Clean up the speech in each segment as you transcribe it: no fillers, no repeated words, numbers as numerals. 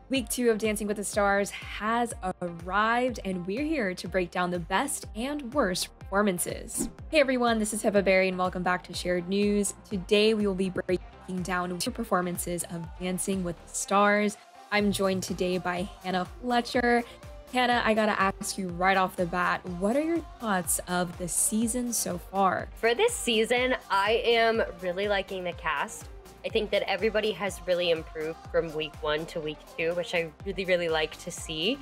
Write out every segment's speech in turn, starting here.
Week 2 of Dancing with the Stars has arrived, and we're here to break down the best and worst performances. Hey everyone, this is Berry, and welcome back to Shared News. Today we will be breaking down two performances of Dancing with the Stars. I'm joined today by Hannah Fletcher. Hannah, I gotta ask you right off the bat, what are your thoughts of the season so far? For this season, I am really liking the cast. I think that everybody has really improved from week 1 to week 2, which I really like to see.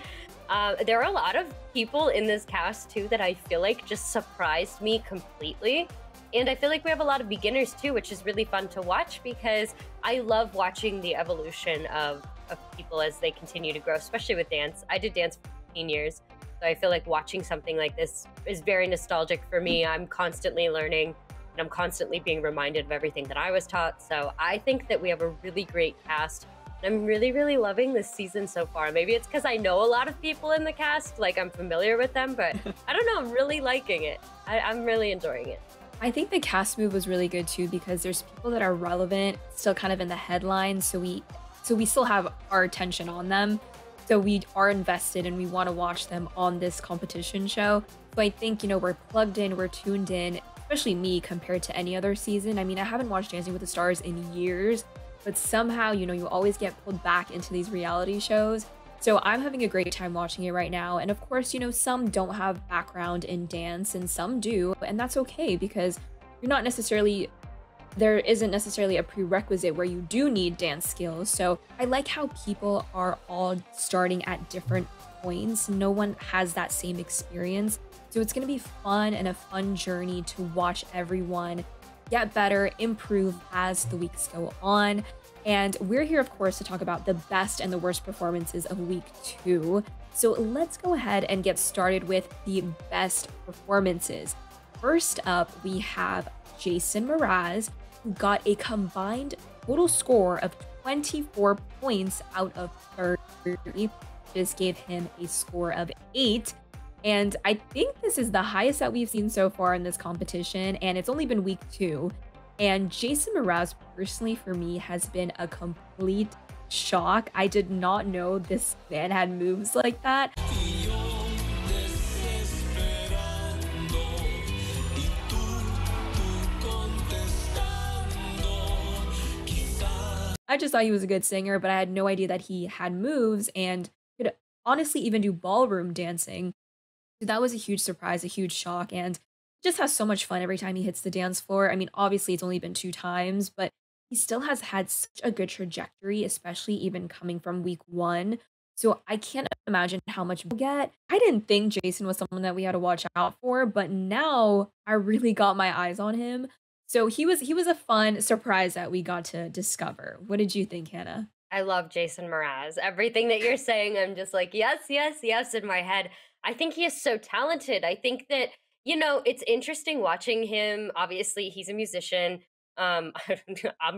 There are a lot of people in this cast too that I feel like just surprised me completely. And I feel like we have a lot of beginners too, which is really fun to watch because I love watching the evolution of people as they continue to grow, especially with dance. I did dance for 15 years, so I feel like watching something like this is very nostalgic for me. I'm constantly learning and I'm constantly being reminded of everything that I was taught. So I think that we have a really great cast. And I'm really loving this season so far. Maybe it's because I know a lot of people in the cast, like I'm familiar with them, but I don't know, I'm really liking it. I'm really enjoying it. I think the cast move was really good too because there's people that are relevant, still kind of in the headlines, so we still have our attention on them. So we are invested and we want to watch them on this competition show. So I think, we're plugged in, we're tuned in, especially me compared to any other season. I mean, I haven't watched Dancing with the Stars in years, but somehow, you always get pulled back into these reality shows. So I'm having a great time watching it right now. And of course, some don't have background in dance and some do, and that's okay because there isn't necessarily a prerequisite where you do need dance skills. So I like how people are all starting at different points. No one has that same experience. So it's going to be fun and a fun journey to watch everyone get better, improve as the weeks go on. And we're here, of course, to talk about the best and the worst performances of week 2. So let's go ahead and get started with the best performances. First up, we have Jason Mraz, who got a combined total score of 24 points out of 30. This gave him a score of 8. And I think this is the highest that we've seen so far in this competition, and it's only been week 2. And Jason Mraz, personally, for me, has been a complete shock. I did not know this man had moves like that. I just thought he was a good singer, but I had no idea that he had moves and could honestly even do ballroom dancing. So that was a huge surprise, a huge shock, and just has so much fun every time he hits the dance floor. I mean, obviously, it's only been 2 times, but he still has had such a good trajectory, especially even coming from week 1. So I can't imagine how much we'll get. I didn't think Jason was someone that we had to watch out for, but now I really got my eyes on him. So he was a fun surprise that we got to discover. What did you think, Hannah? I love Jason Mraz. Everything that you're saying, I'm just like, yes in my head. I think he is so talented. I think that, it's interesting watching him. Obviously, he's a musician. I'm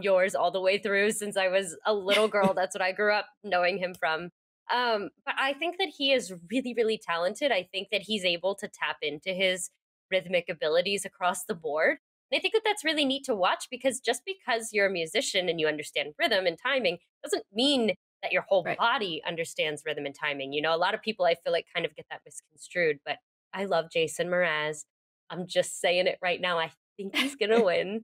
yours all the way through since I was a little girl. That's what I grew up knowing him from. But I think that he is really talented. I think that he's able to tap into his rhythmic abilities across the board. And I think that that's really neat to watch because just because you're a musician and you understand rhythm and timing doesn't mean that your whole Right. body understands rhythm and timing. A lot of people I feel like kind of get that misconstrued, but I love Jason Mraz. I'm just saying it right now. I think he's going to win.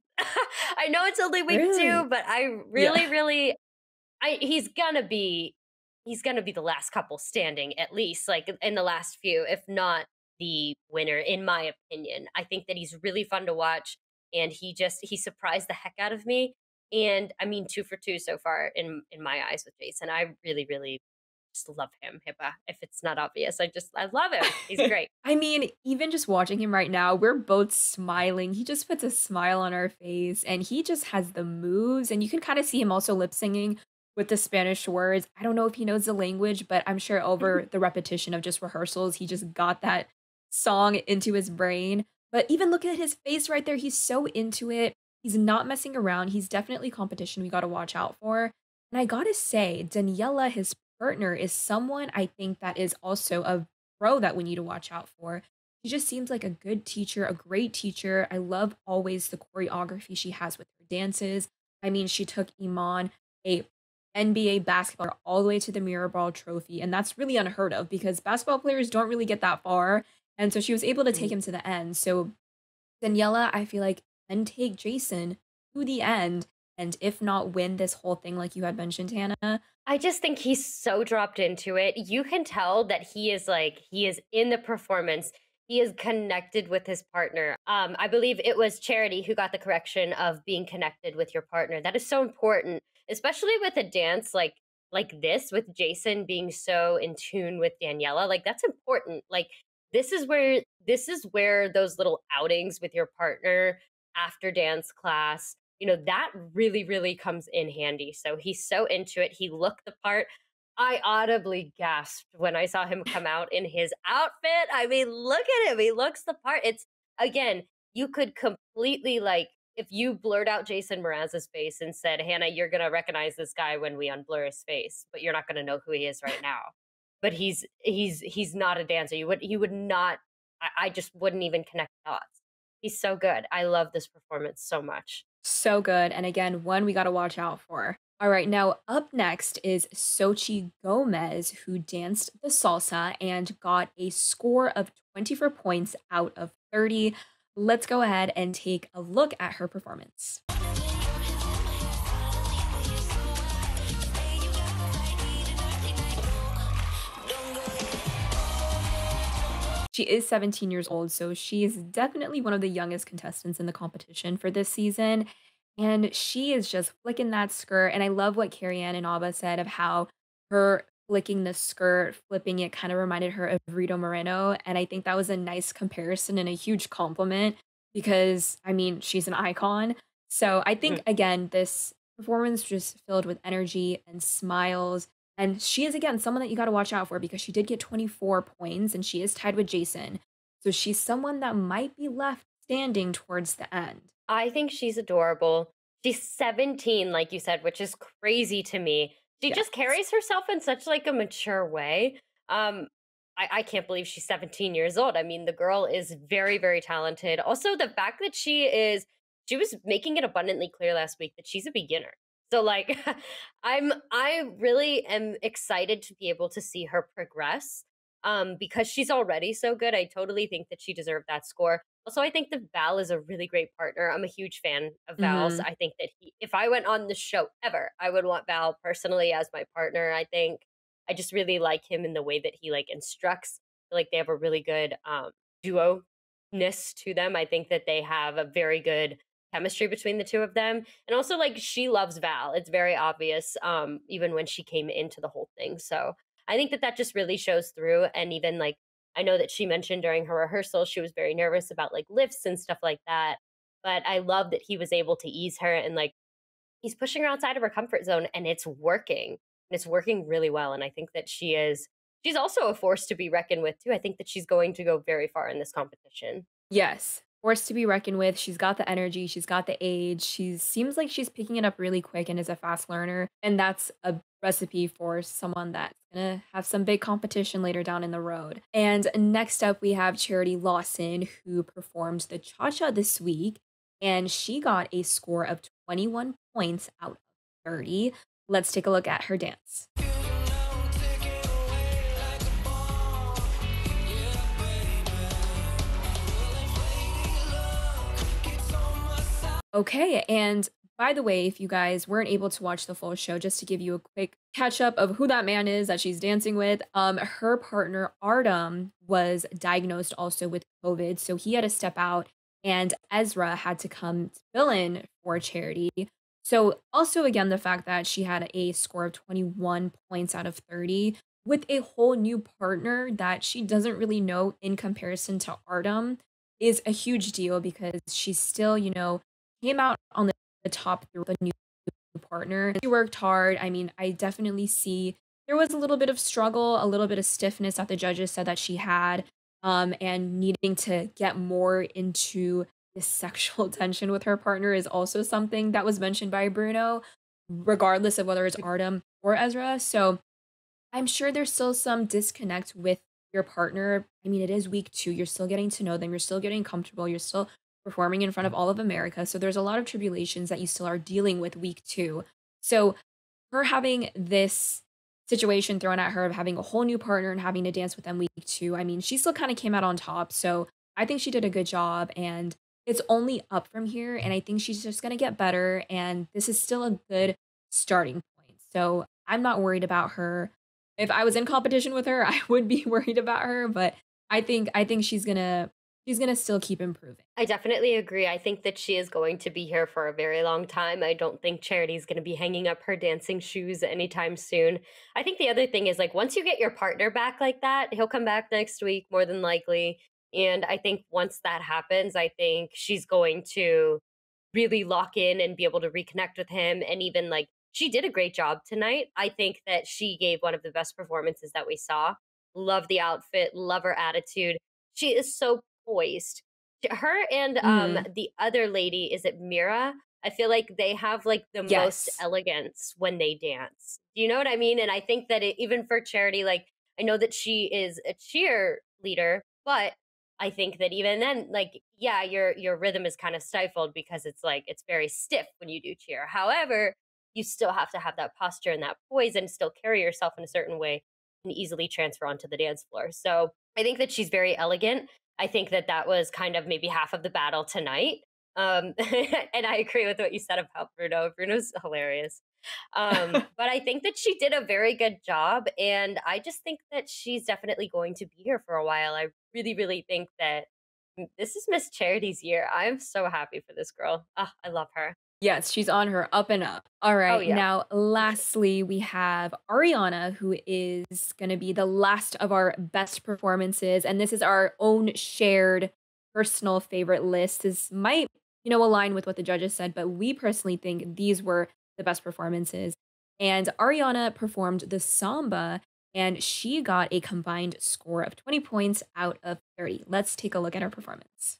I know it's only week 2, Really? but I Yeah. really he's going to be the last couple standing at least like in the last few, if not the winner in my opinion. I think that he's really fun to watch and he surprised the heck out of me. And I mean 2 for 2 so far in my eyes with Jason. I really just love him, Hippa. If it's not obvious, I love him. He's great. I mean, even just watching him right now, we're both smiling. He just puts a smile on our face and he just has the moves. And you can kind of see him also lip singing with the Spanish words. I don't know if he knows the language, but I'm sure over the repetition of just rehearsals, he just got that song into his brain. But even look at his face right there. He's so into it. He's not messing around. He's definitely competition we got to watch out for. And I gotta say, Daniela, his partner, is someone I think that is also a pro that we need to watch out for. She just seems like a good teacher, a great teacher. I love always the choreography she has with her dances. I mean, she took Iman, a NBA basketball all the way to the Mirror Ball trophy. And that's really unheard of because basketball players don't really get that far. And so she was able to take Mhm. him to the end. So Daniela, I feel like, can take Jason to the end. And if not win this whole thing, like you had mentioned, Hannah. I just think he's so dropped into it. You can tell that he is in the performance. He is connected with his partner. I believe it was Charity who got the correction of being connected with your partner. That is so important, especially with a dance like this, with Jason being so in tune with Daniela. Like that's important. Like this is where those little outings with your partner after dance class, that really, really comes in handy. So he's so into it. He looked the part. I audibly gasped when I saw him come out in his outfit. I mean, look at him. He looks the part. It's, again, you could completely, like, if you blurred out Jason Mraz's face and said, Hannah, you're going to recognize this guy when we unblur his face, but you're not going to know who he is right now. But he's not a dancer. You would not, I just wouldn't even connect dots. He's so good. I love this performance so much. So good. And again, one we got to watch out for. All right, now up next is Sochi Gomez, who danced the salsa and got a score of 24 points out of 30. Let's go ahead and take a look at her performance. She is 17 years old, so she is definitely one of the youngest contestants in the competition for this season. And she is just flicking that skirt. And I love what Carrie Ann and Abba said of how her flicking the skirt, flipping it kind of reminded her of Rito Moreno. And I think that was a nice comparison and a huge compliment because, I mean, she's an icon. So I think, again, this performance just filled with energy and smiles, and she is, again, someone that you gotta watch out for because she did get 24 points and she is tied with Jason. So she's someone that might be left standing towards the end. I think she's adorable. She's 17, like you said, which is crazy to me. She Yes. just carries herself in such like a mature way. Um, I can't believe she's 17 years old. I mean, the girl is very, very talented. Also, the fact that she was making it abundantly clear last week that she's a beginner. So like I really am excited to be able to see her progress. Because she's already so good. I totally think that she deserved that score. Also, I think that Val is a really great partner. I'm a huge fan of Val's. Mhm. I think that if I went on the show ever, I would want Val personally as my partner. I think I just really like him in the way that he like instructs. I feel like they have a really good duo ness to them. I think that they have a very good chemistry between the two of them. And also like she loves Val. It's very obvious even when she came into the whole thing. So I think that that just really shows through. And even like I know that she mentioned during her rehearsal she was very nervous about like lifts and stuff like that. But I love that he was able to ease her and like he's pushing her outside of her comfort zone and it's working. And it's working really well. And I think that she's also a force to be reckoned with too. I think that she's going to go very far in this competition. Yes. Forced to be reckoned with. She's got the energy, she's got the age. She seems like she's picking it up really quick and is a fast learner. And that's a recipe for someone that's gonna have some big competition later down in the road. And next up, we have Charity Lawson, who performed the cha cha this week, and she got a score of 21 points out of 30. Let's take a look at her dance. Okay, and by the way, if you guys weren't able to watch the full show, just to give you a quick catch up of who that man is that she's dancing with, her partner Artem was diagnosed also with COVID, so he had to step out, and Ezra had to come to fill in for Charity. So also again, the fact that she had a score of 21 points out of 30 with a whole new partner that she doesn't really know in comparison to Artem is a huge deal because she's still, came out on the top through the new partner. She worked hard. I mean, I definitely see there was a little bit of struggle, a little bit of stiffness that the judges said that she had, and needing to get more into this sexual tension with her partner is also something that was mentioned by Bruno, regardless of whether it's Artem or Ezra. So I'm sure there's still some disconnect with your partner. I mean, it is week 2. You're still getting to know them. You're still getting comfortable. You're still performing in front of all of America. So there's a lot of tribulations that you still are dealing with week 2. So her having this situation thrown at her of having a whole new partner and having to dance with them week 2, I mean, she still kinda came out on top, so I think she did a good job, and it's only up from here, and I think she's just gonna get better, and this is still a good starting point. So, I'm not worried about her. If I was in competition with her, I would be worried about her, but I think she's gonna still keep improving. I definitely agree. I think that she is going to be here for a very long time. I don't think Charity's going to be hanging up her dancing shoes anytime soon. I think the other thing is like once you get your partner back like that, he'll come back next week more than likely. And I think once that happens, I think she's going to really lock in and be able to reconnect with him. And even like she did a great job tonight. I think that she gave one of the best performances that we saw. Love the outfit, love her attitude. She is so poised. Her and Mhm. the other lady, is it Mira? I feel like they have like the most Yes. elegance when they dance. Do you know what I mean? And I think that even for Charity, like I know that she is a cheerleader, but I think that even then, like, yeah, your rhythm is kind of stifled because it's like it's very stiff when you do cheer. However, you still have to have that posture and that poise and still carry yourself in a certain way and easily transfer onto the dance floor. So I think that she's very elegant. I think that that was kind of maybe half of the battle tonight. And I agree with what you said about Bruno. Bruno's hilarious. But I think that she did a very good job. And I just think that she's definitely going to be here for a while. I really, really think that this is Miss Charity's year. I'm so happy for this girl. Ah, I love her. Yes, she's on her up and up. All Oh, right. yeah. Now, lastly, we have Ariana, who is going to be the last of our best performances. And this is our own shared personal favorite list. This might, align with what the judges said, but we personally think these were the best performances. And Ariana performed the samba, and she got a combined score of 20 points out of 30. Let's take a look at her performance.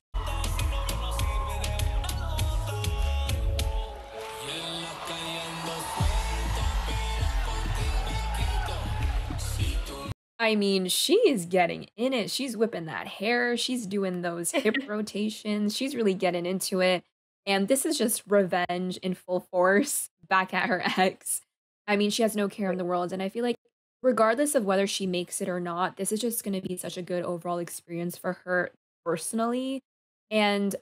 I mean, she is getting in it. She's whipping that hair. She's doing those hip rotations. She's really getting into it. And this is just revenge in full force back at her ex. I mean, she has no care in the world. And I feel like, regardless of whether she makes it or not, this is just going to be such a good overall experience for her personally. And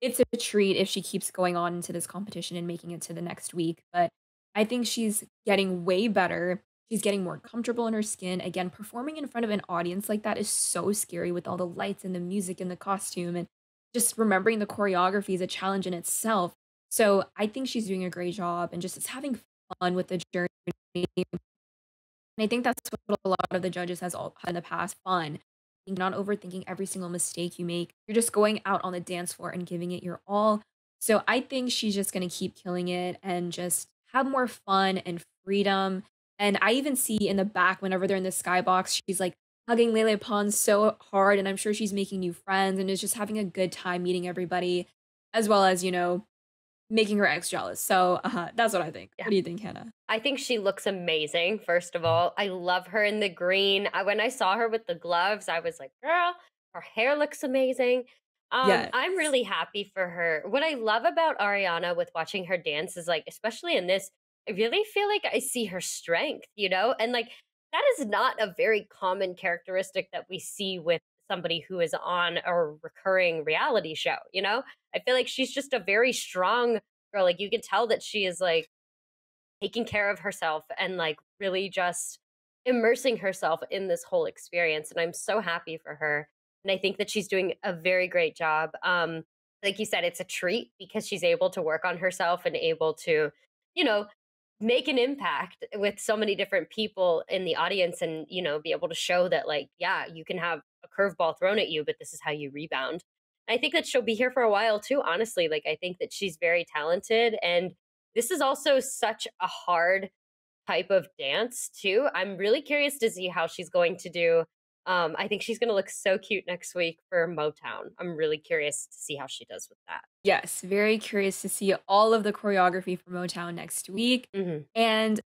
it's a treat if she keeps going on into this competition and making it to the next week, but I think she's getting way better. She's getting more comfortable in her skin. Again, performing in front of an audience like that is so scary with all the lights and the music and the costume, and just remembering the choreography is a challenge in itself. So I think she's doing a great job and just is having fun with the journey. And I think that's what a lot of the judges has all had in the past, fun. You're not overthinking every single mistake you make. You're just going out on the dance floor and giving it your all. So I think she's just gonna keep killing it and just have more fun and freedom. And I even see in the back whenever they're in the skybox, she's like hugging Lele Pons so hard, and I'm sure she's making new friends and is just having a good time meeting everybody, as well as, making her ex jealous. So that's what I think. Yeah. What do you think, Hannah? I think she looks amazing, first of all. I love her in the green. When I saw her with the gloves, I was like, girl, her hair looks amazing. Yes. I'm really happy for her. What I love about Ariana with watching her dance is like, especially in this, I really feel like I see her strength, And like, that is not a very common characteristic that we see with somebody who is on a recurring reality show? I feel like she's just a very strong girl. Like, you can tell that she is like, taking care of herself and like really just immersing herself in this whole experience, and I'm so happy for her, and I think that she's doing a very great job. Like you said, it's a treat because she's able to work on herself and able to you know make an impact with so many different people in the audience, and be able to show that, like, yeah, you can have a curveball thrown at you, but this is how you rebound. I think that she'll be here for a while too, honestly. Like, I think that she's very talented, and this is also such a hard type of dance too. I'm really curious to see how she's going to do. I think she's going to look so cute next week for Motown. I'm really curious to see how she does with that. Yes, very curious to see all of the choreography for Motown next week. Hmm. And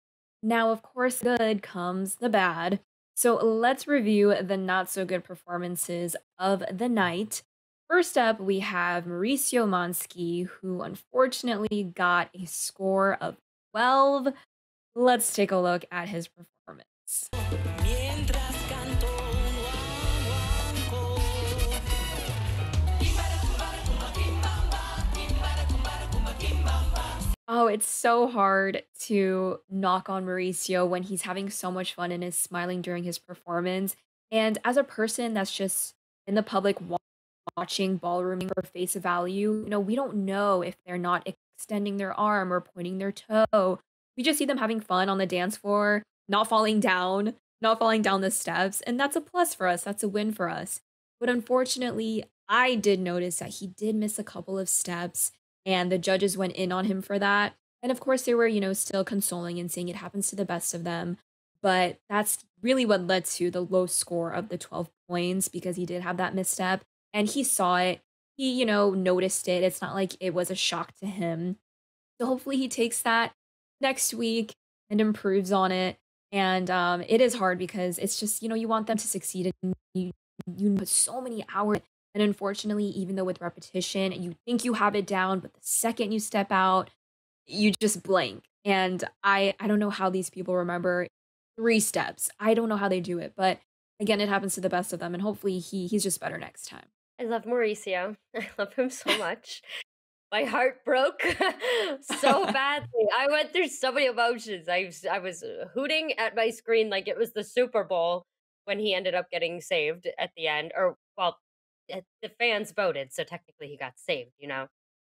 now, of course, good comes the bad. So let's review the not so good performances of the night. First up, we have Mauricio Umansky, who unfortunately got a score of 12, Let's take a look at his performance. Mientras canto un guaguancó. Oh, it's so hard to knock on Mauricio when he's having so much fun and is smiling during his performance. And as a person that's just in the public watching ballrooming for face value, we don't know if they're not extending their arm or pointing their toe. We just see them having fun on the dance floor, not falling down the steps, and that's a plus for us. That's a win for us. But unfortunately, I did notice that he did miss a couple of steps, and the judges went in on him for that. And of course, they were, still consoling and saying it happens to the best of them. But that's really what led to the low score of the 12 points because he did have that misstep and he saw it. He, noticed it. It's not like it was a shock to him. So hopefully he takes that next week and improves on it. And it is hard because it's just, you want them to succeed and you put so many hours. And unfortunately, even though with repetition, you think you have it down, but the second you step out, you just blank. And I don't know how these people remember 3 steps. I don't know how they do it, but again, it happens to the best of them, and hopefully he's just better next time. I love Mauricio. I love him so much. My heart broke so badly. I went through so many emotions. I was hooting at my screen like it was the Super Bowl when he ended up getting saved at the end. Or well, the fans voted, so technically he got saved.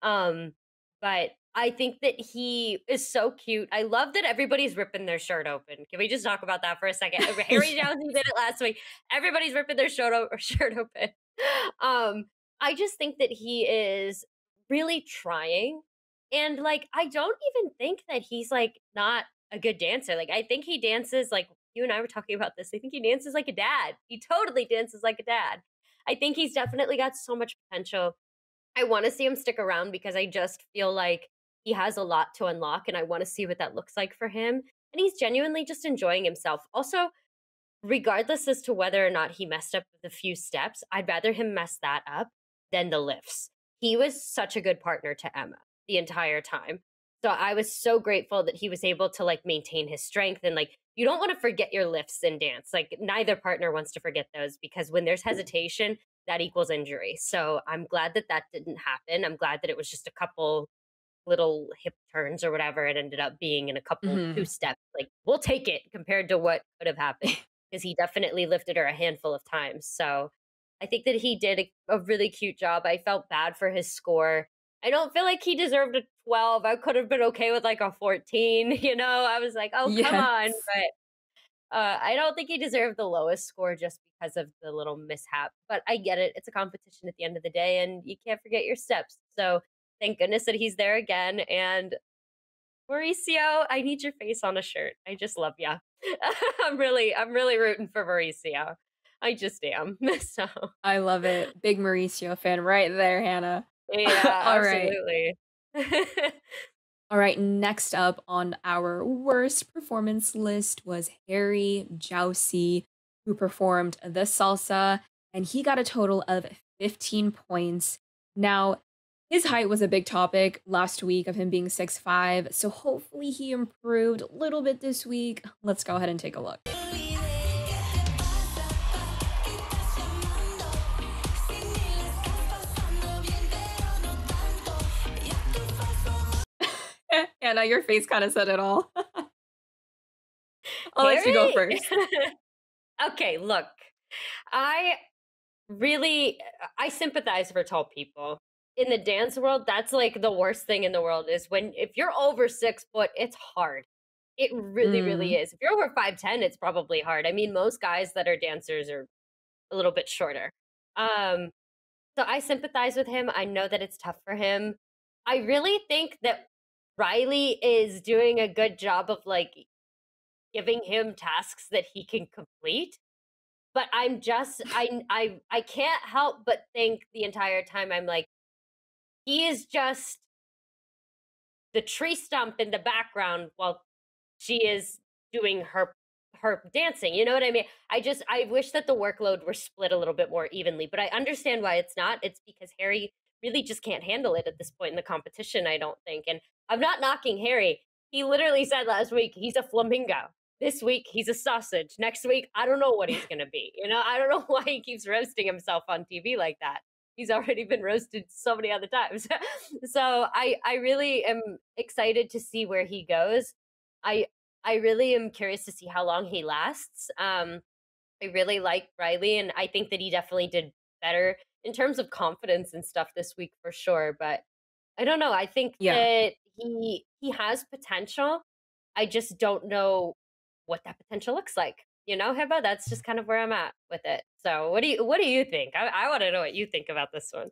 Um, but I think that he is so cute. I love that everybody's ripping their shirt open. Can we just talk about that for a second? Harry Yeah. Jowsey did it last week. Everybody's ripping their shirt open. Um, I just think that he is really trying. And like, I don't even think that he's like not a good dancer. Like, I think he dances like you and I were talking about this. I think he dances like a dad. He totally dances like a dad. I think he's definitely got so much potential. I want to see him stick around because I just feel like he has a lot to unlock and I want to see what that looks like for him. And he's genuinely just enjoying himself. Also, regardless as to whether or not he messed up with a few steps, I'd rather him mess that up than the lifts. He was such a good partner to Emma the entire time. So I was so grateful that he was able to like maintain his strength and like you don't want to forget your lifts in dance. Like neither partner wants to forget those because when there's hesitation, that equals injury. So I'm glad that that didn't happen. I'm glad that it was just a couple little hip turns or whatever it ended up being in a couple two Mhm. steps. Like we'll take it compared to what could have happened because he definitely lifted her a handful of times. So I think that he did a really cute job. I felt bad for his score. I don't feel like he deserved a 12. I could have been okay with like a 14, I was like, "Oh, come Yes. on." But I don't think he deserved the lowest score just because of the little mishap. But I get it. It's a competition at the end of the day and you can't forget your steps. So thank goodness that he's there again. And Mauricio, I need your face on a shirt. I just love ya. I'm really rooting for Mauricio. I just am. So I love it. Big Mauricio fan right there, Hannah. yeah, All right. absolutely. All right, next up on our worst performance list was Harry Jowsey, who performed the salsa, and he got a total of 15 points. Now, his height was a big topic last week of him being 6'5", so hopefully he improved a little bit this week. Let's go ahead and take a look. Anna, your face kind of said it all. I'll let you go Harry? first. Okay, look. I really I sympathize for tall people. In the dance world, that's like the worst thing in the world is when if you're over 6 foot, it's hard. It really, really Mm, is. If you're over 5'10", it's probably hard. I mean, most guys that are dancers are a little bit shorter. Um, so I sympathize with him. I know that it's tough for him. I really think that Riley is doing a good job of like giving him tasks that he can complete. But I'm just I can't help but think the entire time I'm like, he is just the tree stump in the background while she is doing her dancing. You know what I mean? I wish that the workload were split a little bit more evenly, but I understand why it's not. It's because Harry really just can't handle it at this point in the competition, I don't think. And I'm not knocking Harry. He literally said last week he's a flamingo. This week he's a sausage. Next week I don't know what he's gonna be. I don't know why he keeps roasting himself on TV like that. He's already been roasted so many other times. So I really am excited to see where he goes. I I really am curious to see how long he lasts. I really like Riley, and I think that he definitely did better in terms of confidence and stuff this week for sure. But I don't know. I think Yeah. that he has potential. I just don't know what that potential looks like. Heba, that's just kind of where I'm at with it. So what do you think? I want to know what you think about this one.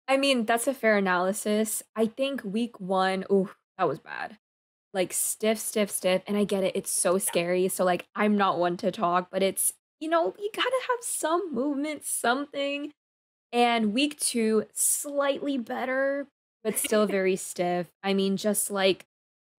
I mean, that's a fair analysis. I think week one, ooh, that was bad. Like stiff, stiff, stiff. And I get it. It's so scary. So like I'm not one to talk, but you gotta have some movement, something. And week two, slightly better, but still very stiff. I mean, just like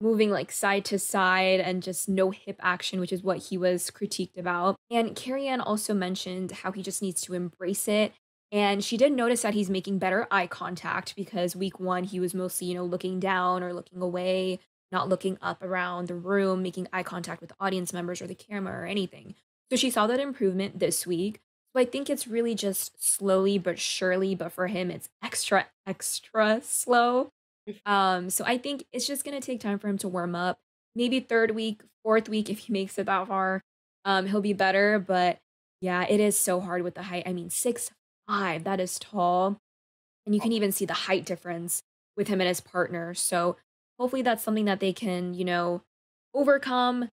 moving like side to side and just no hip action, which is what he was critiqued about. And Carrie Ann also mentioned how he just needs to embrace it. And she did notice that he's making better eye contact because week one, he was mostly, looking down or looking away, not looking up around the room, making eye contact with audience members or the camera or anything. So she saw that improvement this week. So I think it's really just slowly but surely, but for him, it's extra, extra slow. So I think it's just gonna take time for him to warm up. Maybe third week, fourth week, if he makes it that far, he'll be better. But yeah, it is so hard with the height. I mean, 6'5", that is tall. And you can even see the height difference with him and his partner. So hopefully that's something that they can, overcome.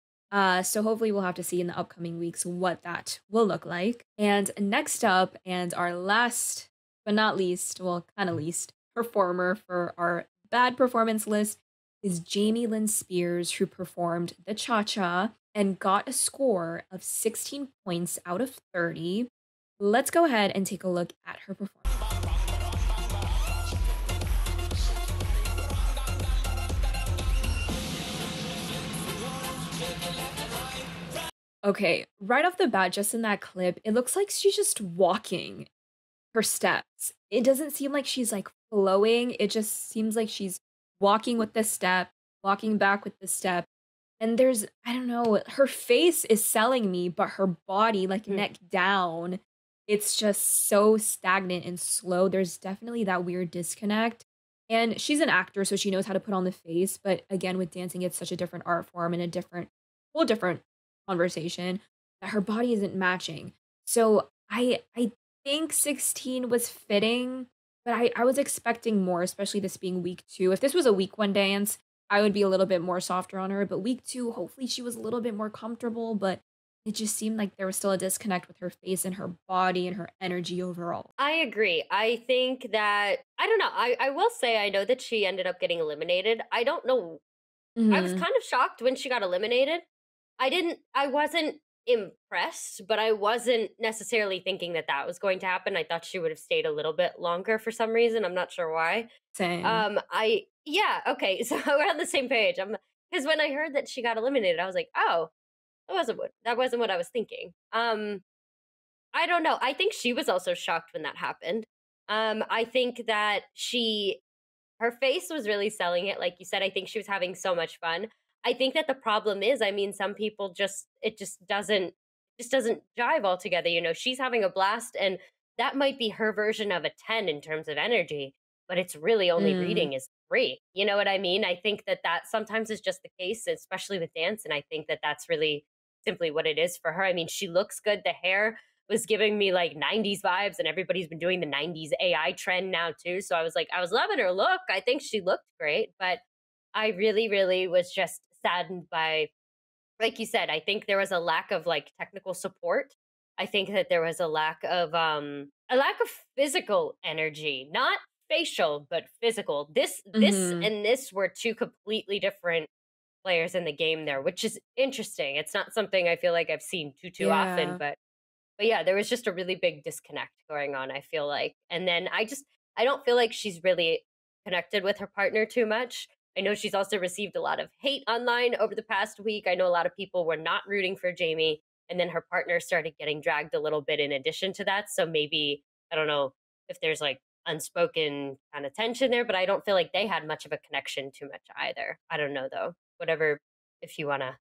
So hopefully we'll have to see in the upcoming weeks what that will look like. And next up, and our last but not least, well, kind of least, performer for our bad performance list is Jamie Lynn Spears, who performed the Cha Cha and got a score of 16 points out of 30. Let's go ahead and take a look at her performance. Okay, right off the bat, just in that clip, it looks like she's just walking her steps. It doesn't seem like she's like flowing. It just seems like she's walking with the step, walking back with the step. And I don't know, her face is selling me, but her body, like Mm. neck down, it's just so stagnant and slow. There's definitely that weird disconnect. And she's an actor, so she knows how to put on the face. But again, with dancing, it's such a different art form and whole different conversation that her body isn't matching. So I think 16 was fitting, but I was expecting more, especially this being week two. If this was a week one dance, I would be a little bit more softer on her. But week two, hopefully she was a little bit more comfortable, but it just seemed like there was still a disconnect with her face and her body and her energy overall. I agree. I think that I don't know. I will say I know that she ended up getting eliminated. I don't know. I was Mhm. kind of shocked when she got eliminated. I wasn't impressed, but I wasn't necessarily thinking that that was going to happen. I thought she would have stayed a little bit longer for some reason. I'm not sure why. Same. Yeah, okay. So we're on the same page. Because when I heard that she got eliminated, I was like, oh, that wasn't what I was thinking. I don't know. I think she was also shocked when that happened. I think that her face was really selling it. Like you said, I think she was having so much fun. I think that the problem is, I mean, some people it just doesn't jive altogether. She's having a blast, and that might be her version of a 10 in terms of energy, but it's really only Mm. reading is 3. You know what I mean? I think that sometimes is just the case, especially with dance. And I think that that's really simply what it is for her. I mean, she looks good. The hair was giving me like 90s vibes, and everybody's been doing the 90s AI trend now too. So I was loving her look. I think she looked great, but I really, really was just saddened by, like you said, I think there was a lack of like technical support. I think that there was a lack of physical energy, not facial, but physical. Mhm. This were two completely different players in the game there, which is interesting. It's not something I feel like I've seen too often, Yeah. but yeah, there was just a really big disconnect going on, I feel like. And then I don't feel like she's really connected with her partner too much. I know she's also received a lot of hate online over the past week. I know a lot of people were not rooting for Jamie, and then her partner started getting dragged a little bit in addition to that. So maybe I don't know if there's like unspoken kind of tension there, but I don't feel like they had much of a connection too much either. I don't know though. Whatever, if you want to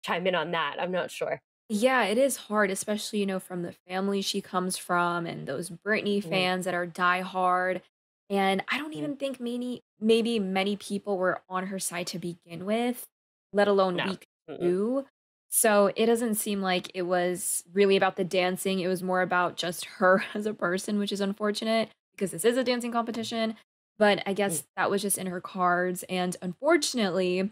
chime in on that, I'm not sure. Yeah, it is hard, especially, from the family she comes from and those Britney Mhm, fans that are diehard. And I don't mhm. even think maybe many people were on her side to begin with, let alone No. week Mm-mm. 2. So it doesn't seem like it was really about the dancing. It was more about just her as a person, which is unfortunate because this is a dancing competition. But I Mm. guess that was just in her cards. And unfortunately,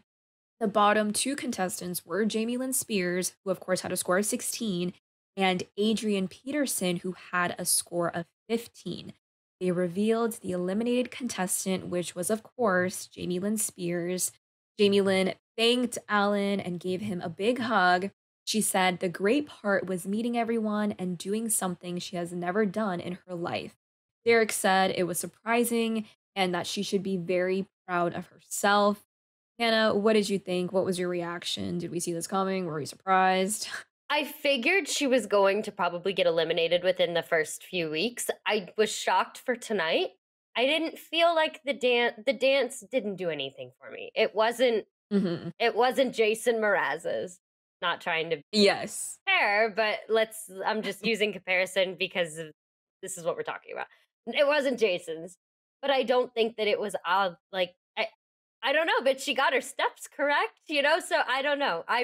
the bottom 2 contestants were Jamie Lynn Spears, who of course had a score of 16, and Adrian Peterson, who had a score of 15. They revealed the eliminated contestant, which was, of course, Jamie Lynn Spears. Jamie Lynn thanked Alan and gave him a big hug. She said the great part was meeting everyone and doing something she has never done in her life. Derek said it was surprising and that she should be very proud of herself. Hannah, what did you think? What was your reaction? Did we see this coming? Were you surprised? I figured she was going to probably get eliminated within the first few weeks. I was shocked for tonight. I didn't feel like the dance didn't do anything for me. Mhm. It wasn't Jason Mraz's. Not trying to Yes. compare, but I'm just using comparison because this is what we're talking about. It wasn't Jason's, but I don't think that it was like I don't know, but she got her steps correct, so I don't know. I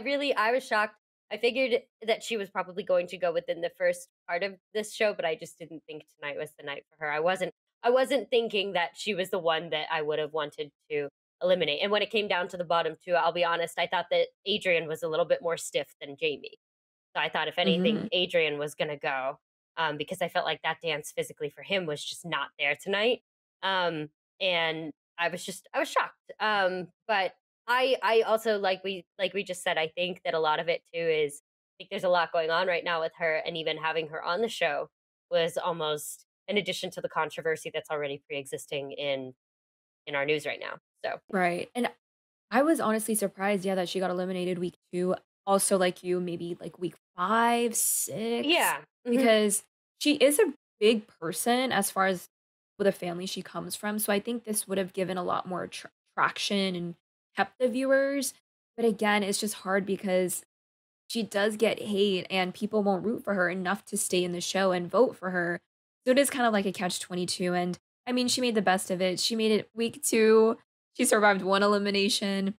was shocked. I figured that she was probably going to go within the first part of this show, but I just didn't think tonight was the night for her. I wasn't thinking that she was the one that I would have wanted to eliminate. And when it came down to the bottom two, I'll be honest, I thought that Adrian was a little bit more stiff than Jamie. So I thought if anything, Mhm. Adrian was going to go, because I felt like that dance physically for him was just not there tonight. And I was shocked. But I also like we just said, I think that a lot of it too is I think there's a lot going on right now with her, and even having her on the show was almost an addition to the controversy that's already pre-existing in our news right now. So Right. And I was honestly surprised, yeah, that she got eliminated week 2. Also, like you, maybe like week 5, 6, yeah. Hmm. because she is a big person as far as with a family she comes from. So I think this would have given a lot more traction and kept the viewers. But again, it's just hard because she does get hate and people won't root for her enough to stay in the show and vote for her. So it is kind of like a catch-22. And I mean, she made the best of it. She made it week 2. She survived 1 elimination.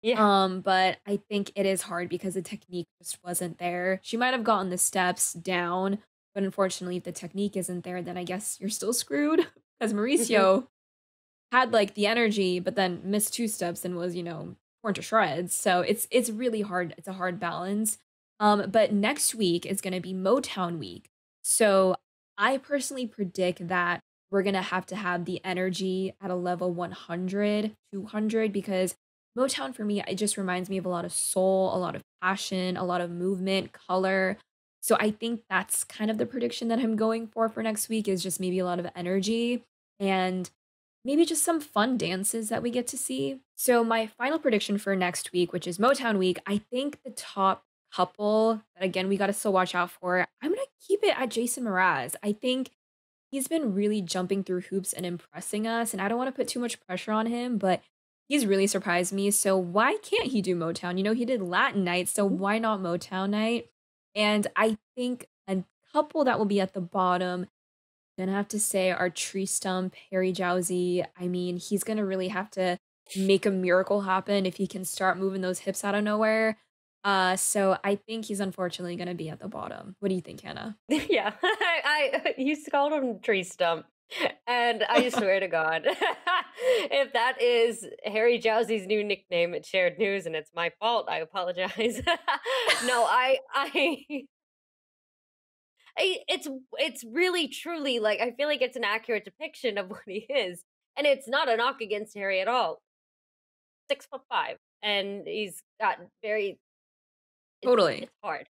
Yeah. But I think it is hard because the technique just wasn't there. She might have gotten the steps down, but unfortunately, if the technique isn't there, then I guess you're still screwed. Because Hmm. Mauricio had like the energy, but then missed 2 steps and was, torn to shreds. So it's really hard. It's a hard balance. But next week is gonna be Motown week. So I personally predict that we're gonna have to have the energy at a level 100, 200, because Motown for me, it just reminds me of a lot of soul, a lot of passion, a lot of movement, color. So I think that's kind of the prediction that I'm going for next week is just maybe a lot of energy and maybe just some fun dances that we get to see. So my final prediction for next week, which is Motown week, I think the top couple that again we got to still watch out for. I'm gonna keep it at Jason Mraz. I think he's been really jumping through hoops and impressing us, and I don't want to put too much pressure on him, but he's really surprised me. So why can't he do Motown? He did Latin night, so why not Motown night? And I think a couple that will be at the bottom gonna have to say our tree stump, Harry Jowsey. I mean, he's gonna really have to make a miracle happen if he can start moving those hips out of nowhere. So I think he's unfortunately gonna be at the bottom. What do you think, Hannah? Yeah, I used to call him Tree Stump, and I swear to God, if that is Harry Jowsey's new nickname at Shared News, and it's my fault, I apologize. No, it's really truly like I feel like it's an accurate depiction of what he is, and it's not a knock against Harry at all. 6'5", and he's got very. Totally. It's hard.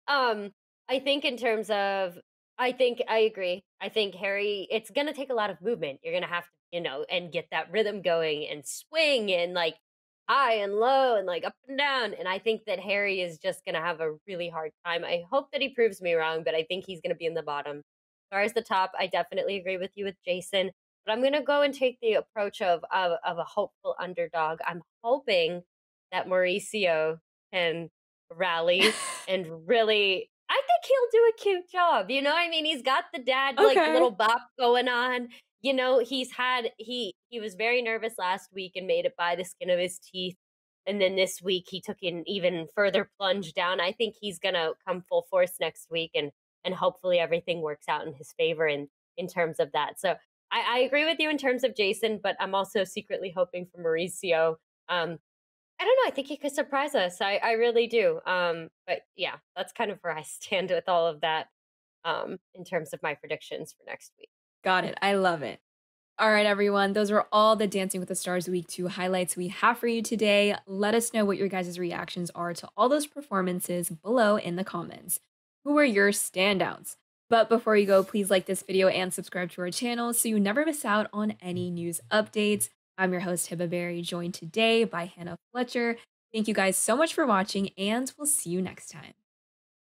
Um, I think in terms of I think I agree. I think Harry it's gonna take a lot of movement. You're gonna have to, and get that rhythm going and swing and like high and low and like up and down. And I think that Harry is just gonna have a really hard time. I hope that he proves me wrong, but I think he's gonna be in the bottom. far as the top, I definitely agree with you with Jason. But I'm gonna go and take the approach of a hopeful underdog. I'm hoping that Mauricio can rally and really. I think he'll do a cute job. You know, I mean, he's got the dad like Okay. little bop going on. You know, he was very nervous last week and made it by the skin of his teeth. And then this week he took an even further plunge down. I think he's gonna come full force next week, and hopefully everything works out in his favor in terms of that. So I agree with you in terms of Jason, but I'm also secretly hoping for Mauricio. I don't know. I think he could surprise us. I really do. But yeah, that's kind of where I stand with all of that in terms of my predictions for next week. Got it. I love it. All right, everyone. Those were all the Dancing with the Stars Week 2 highlights we have for you today. Let us know what your guys' reactions are to all those performances below in the comments. Who are your standouts? But before you go, please like this video and subscribe to our channel so you never miss out on any news updates. I'm your host, Hiba Berry, joined today by Hannah Fletcher. Thank you guys so much for watching, and we'll see you next time.